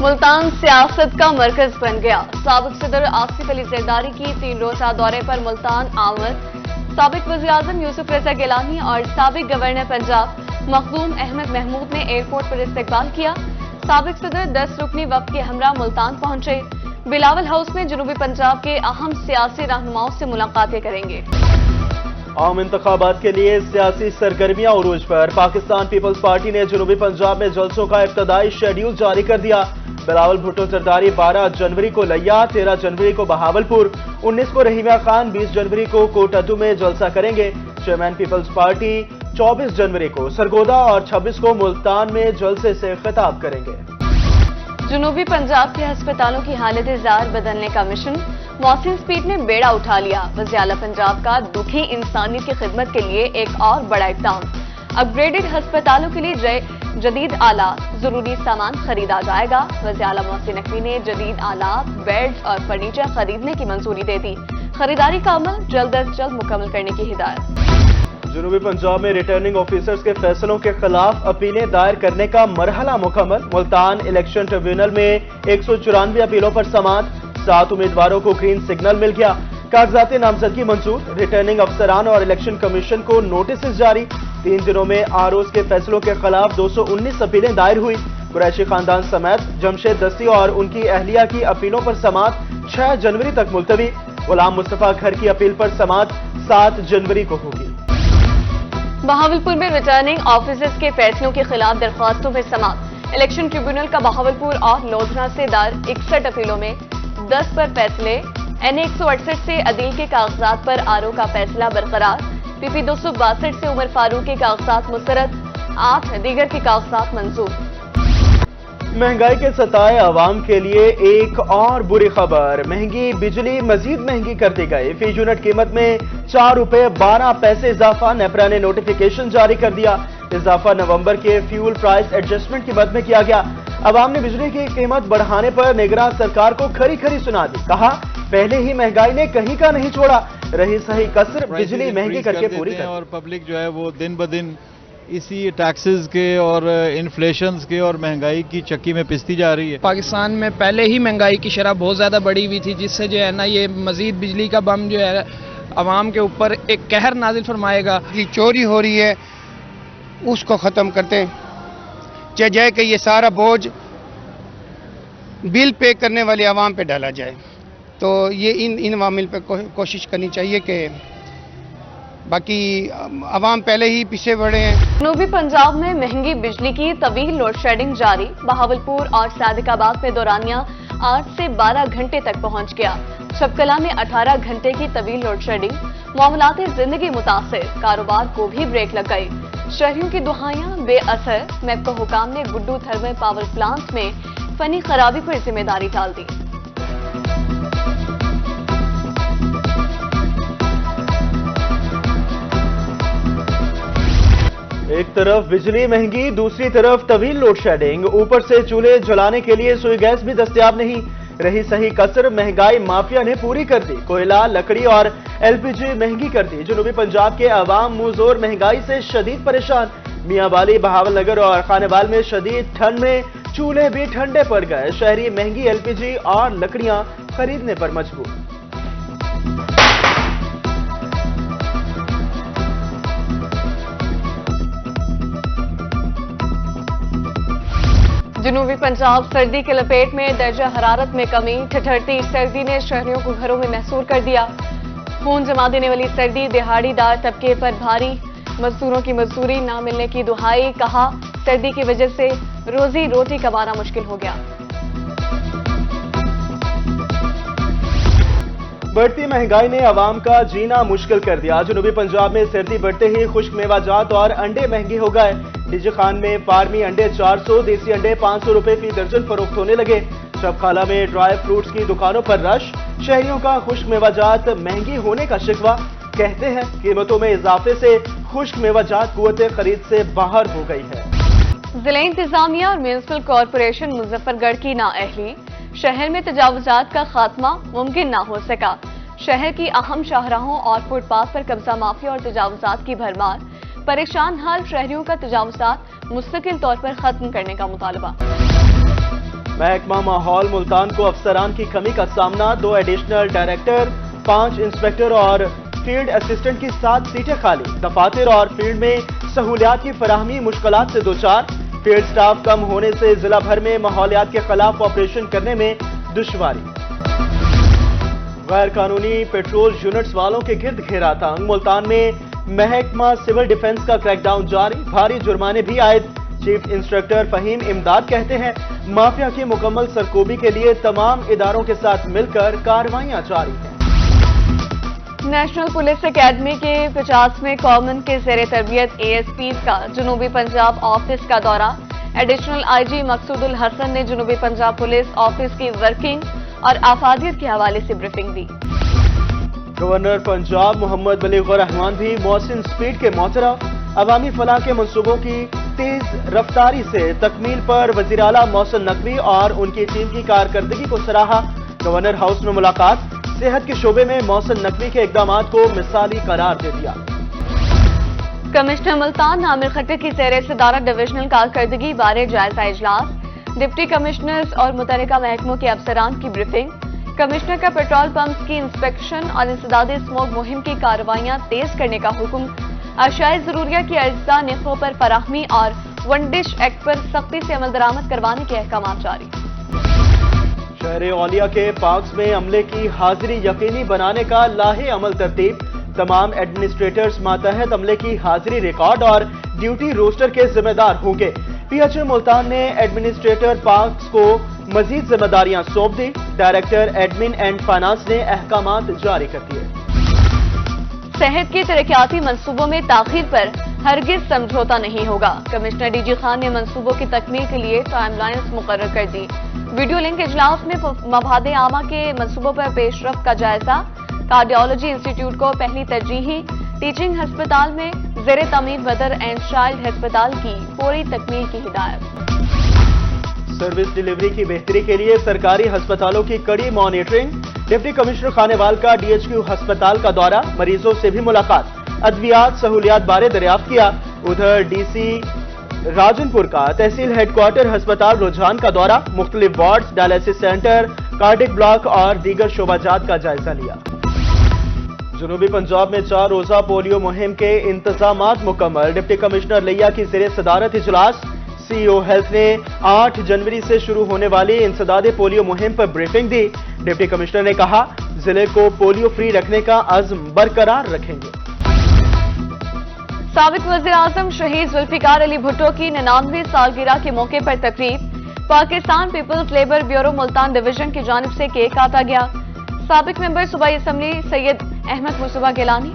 मुल्तान सियासत का मरकज बन गया। साबिक सदर आसिफ अली जरदारी की 3 रोजा दौरे पर मुल्तान आमद साबिक वज़ीर-ए-आज़म यूसुफ रज़ा गिलानी और साबिक गवर्नर पंजाब मखदूम अहमद महमूद ने एयरपोर्ट पर इस्तकबाल किया। साबिक सदर 10 रुकनी वफ्द के हमरा मुल्तान पहुंचे। बिलावल हाउस में जनूबी पंजाब के अहम सियासी रहनुमाओं से मुलाकातें करेंगे। आम इंतखाबात के लिए सियासी सरगर्मियां उरूज पर। पाकिस्तान पीपल्स पार्टी ने जनूबी पंजाब में जलसों का इब्तदाई शेड्यूल जारी कर दिया। बिलावल भुट्टो जरदारी 12 जनवरी को लिया, 13 जनवरी को बहावलपुर, 19 को रहीमिया खान, 20 जनवरी को कोटाटू में जलसा करेंगे। चेयरमैन पीपल्स पार्टी 24 जनवरी को सरगोदा और 26 को मुल्तान में जलसे से खिताब करेंगे। जनूबी पंजाब के अस्पतालों की हालत जार बदलने का मिशन। मौसिन स्पीड ने बेड़ा उठा लिया। वज़ीर आला पंजाब का दुखी इंसानियत की खिदमत के लिए एक और बड़ा इक़दाम। अपग्रेडेड अस्पतालों के लिए जदीद आलात, जरूरी सामान खरीदा जाएगा। वज़ीर आला मोहसिन नकवी ने जदीद आलात, बेड्स और फर्नीचर खरीदने की मंजूरी दे दी। खरीदारी का अमल जल्द अज जल्द मुकम्मल करने की हिदायत। जनूबी पंजाब में रिटर्निंग ऑफिसर्स के फैसलों के खिलाफ अपीलें दायर करने का मरहला मुकम्मल। मुल्तान इलेक्शन ट्रिब्यूनल में 194 अपीलों पर समाअत। 7 उम्मीदवारों को ग्रीन सिग्नल मिल गया। कागजात नामजदगी मंजूर। रिटर्निंग अफसरान और इलेक्शन कमीशन को नोटिस जारी। 3 दिनों में आरओज के फैसलों के खिलाफ 219 अपीलें दायर हुई। कुरैशी खानदान समेत जमशेद दस्ती और उनकी अहलिया की अपीलों पर समाअत 6 जनवरी तक मुलतवी। गुलाम मुस्तफा घर की अपील पर समाअत 7 जनवरी को होगी। बहावलपुर में रिटर्निंग ऑफिसर्स के फैसलों के खिलाफ दरख्वास्तों में समाअत। इलेक्शन ट्रिब्यूनल का बहावलपुर और लोधरा से दायर 61 अपीलों में 10 पर फैसले। NA 168 से अदील के कागजात पर आरओ का फैसला बरकरार। PP 262 से उमर फारूक के कागजात मुस्तरद। 8 दीगर के कागजात मंजूर। महंगाई के सताए अवाम के लिए एक और बुरी खबर। महंगी बिजली मजीद महंगी कर दी गई। फी यूनिट कीमत में 4 रुपए 12 पैसे इजाफा। नेपरा ने नोटिफिकेशन जारी कर दिया। इजाफा नवंबर के फ्यूल प्राइस एडजस्टमेंट की मद में किया गया। अवाम ने बिजली की कीमत बढ़ाने पर निगरान सरकार को खरी खरी सुना दी। कहा पहले ही महंगाई ने कहीं का नहीं छोड़ा, रही सही कसर बिजली महंगी करके पूरी कर। और पब्लिक जो है वो दिन ब दिन इसी टैक्सेस के और इन्फ्लेशंस के और महंगाई की चक्की में पिसती जा रही है। पाकिस्तान में पहले ही महंगाई की शरह बहुत ज़्यादा बढ़ी हुई थी, जिससे जो है ना ये मजीद बिजली का बम जो है अवाम के ऊपर एक कहर नाजिल फरमाएगा। की चोरी हो रही है उसको ख़त्म करते चाहे कि ये सारा बोझ बिल पे करने वाले अवाम पे डाला जाए। तो ये इन अवामिल पे कोशिश करनी चाहिए कि बाकी अवाम पहले ही पीछे बढ़े हैं। जनूबी पंजाब में महंगी बिजली की तवील लोड शेडिंग जारी। बहावलपुर और सादिकाबाद में दौरानिया 8 से 12 घंटे तक पहुंच गया। शबकला में 18 घंटे की तवील लोड शेडिंग। मामलाते जिंदगी मुतासिर, कारोबार को भी ब्रेक लग गई। शहरियों की दुहाइयां बेअसर। मैपको हुकाम ने गुड्डू थर्मल पावर प्लांट में फनी खराबी पर जिम्मेदारी डाल दी। एक तरफ बिजली महंगी, दूसरी तरफ तवील लोड शेडिंग, ऊपर से चूल्हे जलाने के लिए सुई गैस भी दस्तयाब नहीं। रही सही कसर महंगाई माफिया ने पूरी कर दी। कोयला, लकड़ी और LPG महंगी कर दी। जनूबी पंजाब के अवाम मुंहजोर महंगाई से शदीद परेशान। मियां वाली, बहावल नगर और खानेवाल में शदीद ठंड में चूल्हे भी ठंडे पड़ गए। शहरी महंगी LPG और लकड़ियां खरीदने पर मजबूर। जनूबी पंजाब सर्दी के लपेट में, दर्जा हरारत में कमी। ठिठुरती सर्दी ने शहरियों को घरों में महसूर कर दिया। खून जमा देने वाली सर्दी दिहाड़ीदार तबके पर भारी। मजदूरों की मजदूरी न मिलने की दुहाई। कहा सर्दी की वजह से रोजी रोटी कमाना मुश्किल हो गया। बढ़ती महंगाई ने अवाम का जीना मुश्किल कर दिया। जनूबी पंजाब में सर्दी बढ़ते ही खुश्क मेवाजात और अंडे महंगे हो गए। डीजी खान में फार्मी अंडे 400, देसी अंडे 500 रुपए फी दर्जन फरोख्त होने लगे। शबखाला में ड्राई फ्रूट्स की दुकानों पर रश। शहरियों का खुश्क मेवाजात महंगी होने का शिकवा। कहते हैं कीमतों में इजाफे से खुश्क मेवाजात कुव्वत खरीद से बाहर हो गई है। जिला इंतजामिया और म्यूनिसिपल कॉरपोरेशन मुजफ्फरगढ़ की नाअहली। शहर में तजावुजात का खात्मा मुमकिन ना हो सका। शहर की अहम शाहराहों और फुटपाथ पर कब्जा माफिया और तजावुजात की भरमार। परेशान हाल शहरियों का तजावुजात मुस्तकिल तौर पर खत्म करने का मुतालबा। محکمہ ماحول ملتان کو افسران کی کمی کا سامنا، 2 ایڈیشنل ڈائریکٹر، 5 انسپیکٹر اور فیلڈ اسسٹنٹ کی 7 سیٹیں خالی، دفاتر اور فیلڈ میں سہولیات کی فراہمی مشکلات سے دوچار، فیلڈ سٹاف کم ہونے سے ضلع بھر میں ماحولیات کے خلاف آپریشن کرنے میں دشواری۔ غیر قانونی پیٹرول یونٹس والوں کے گرد گھیرا تنگ، ملتان میں محکمہ سول ڈیفنس کا کریک ڈاؤن جاری، بھاری جرمانے بھی عائد۔ چیف انسٹرکٹر فہیم امداد کہتے ہیں مافیا کی مکمل سرکوبی کے لیے تمام اداروں کے ساتھ مل کر کارروائیاں جاری ہیں۔ نیشنل پولیس اکیڈمی کے 50ویں کامن کے زیر تربیت ASPs کا جنوبی پنجاب آفس کا دورہ، ایڈیشنل IG مقصود الحسن نے جنوبی پنجاب پولیس آفس کی ورکنگ اور افادیت کے حوالے سے بریفنگ دی۔ گورنر پنجاب محمد بلیغ الرحمان بھی محسن سپیڈ کے معترف، عوامی فلاح کے منصوبوں کی تیز رفتاری سے تکمیل پر وزیر اعلیٰ محسن نقوی اور ان کی ٹیم کی کارکردگی کو سراہا۔ گورنر ہاؤس میں ملاقات، صحت کے شعبے میں محسن نقوی کے اقدامات کو مثالی قرار دے دیا۔ کمشنر ملتان عامر خٹک کی زیر صدارت ڈویژنل کارکردگی بارے جائزہ اجلاس، ڈپٹی کمشنرز اور متعلقہ محکموں کے افسران کی بریفنگ، کمشنر کا پیٹرول پمپس کی انسپیکشن اور انسداد اسموگ مہم کی کارروائیاں تیز کرنے کا حکم، اشیاء ضروریہ کی اجزاء نرخوں پر فراہمی اور ون ڈش ایکٹ پر سختی سے عمل درآمد کروانے کے احکامات جاری۔ شہر اولیا کے پارکس میں عملے کی حاضری یقینی بنانے کا لاہے عمل ترتیب، تمام ایڈمنسٹریٹرز ماتحت عملے کی حاضری ریکارڈ اور ڈیوٹی روسٹر کے ذمہ دار ہوں گے۔ PHA ملتان نے ایڈمنسٹریٹر پارکس کو مزید ذمہ داریاں سونپ دی، ڈائریکٹر ایڈمن اینڈ فائنانس نے احکامات جاری کر دیے۔ صحت کے ترقیاتی منصوبوں میں تاخیر پر ہرگز سمجھوتا نہیں ہوگا، کمشنر DG خان نے منصوبوں کی تکمیل کے لیے ٹائم لائنز مقرر کر دی۔ ویڈیو لنک اجلاس میں مفاد عامہ کے منصوبوں پر پیش رفت کا جائزہ، کارڈیالوجی انسٹی ٹیوٹ کو پہلی ترجیحی، ٹیچنگ ہسپتال میں زیر تعمیر مدر اینڈ چائلڈ ہسپتال کی فوری تکمیل کی ہدایت۔ سروس ڈیلیوری کی بہتری کے لیے سرکاری ہسپتالوں کی کڑی مانیٹرنگ، ڈپٹی کمشنر خانیوال کا DHQ ہسپتال کا دورہ، مریضوں سے بھی ملاقات، ادویات سہولیات بارے دریافت کیا۔ ادھر DC راجن پور کا تحصیل ہیڈ کوارٹر ہسپتال رجحان کا دورہ، مختلف wards, dialysis center, cardiac block اور دیگر شعبہ جات کا جائزہ لیا۔ جنوبی پنجاب میں 4 روزہ پولیو مہم کے انتظامات مکمل، ڈپٹی کمشنر لیا کی زیر صدارت اجلاس، CEO ہیلتھ نے 8 جنوری سے شروع ہونے والی انسداد پولیو مہم پر بریفنگ دی۔ ڈپٹی کمشنر نے کہا ضلع کو پولیو فری رکھنے کا عزم برقرار رکھیں گے۔ سابق وزیر اعظم شہید ذوالفقار علی بھٹو کی 99ویں سالگرہ کے موقع پر تقریب، Pakistan peoples labour bureau Multan division کی جانب سے کیک کاٹا گیا، سابق ممبر صوبائی اسمبلی سید احمد مصطفیٰ گیلانی۔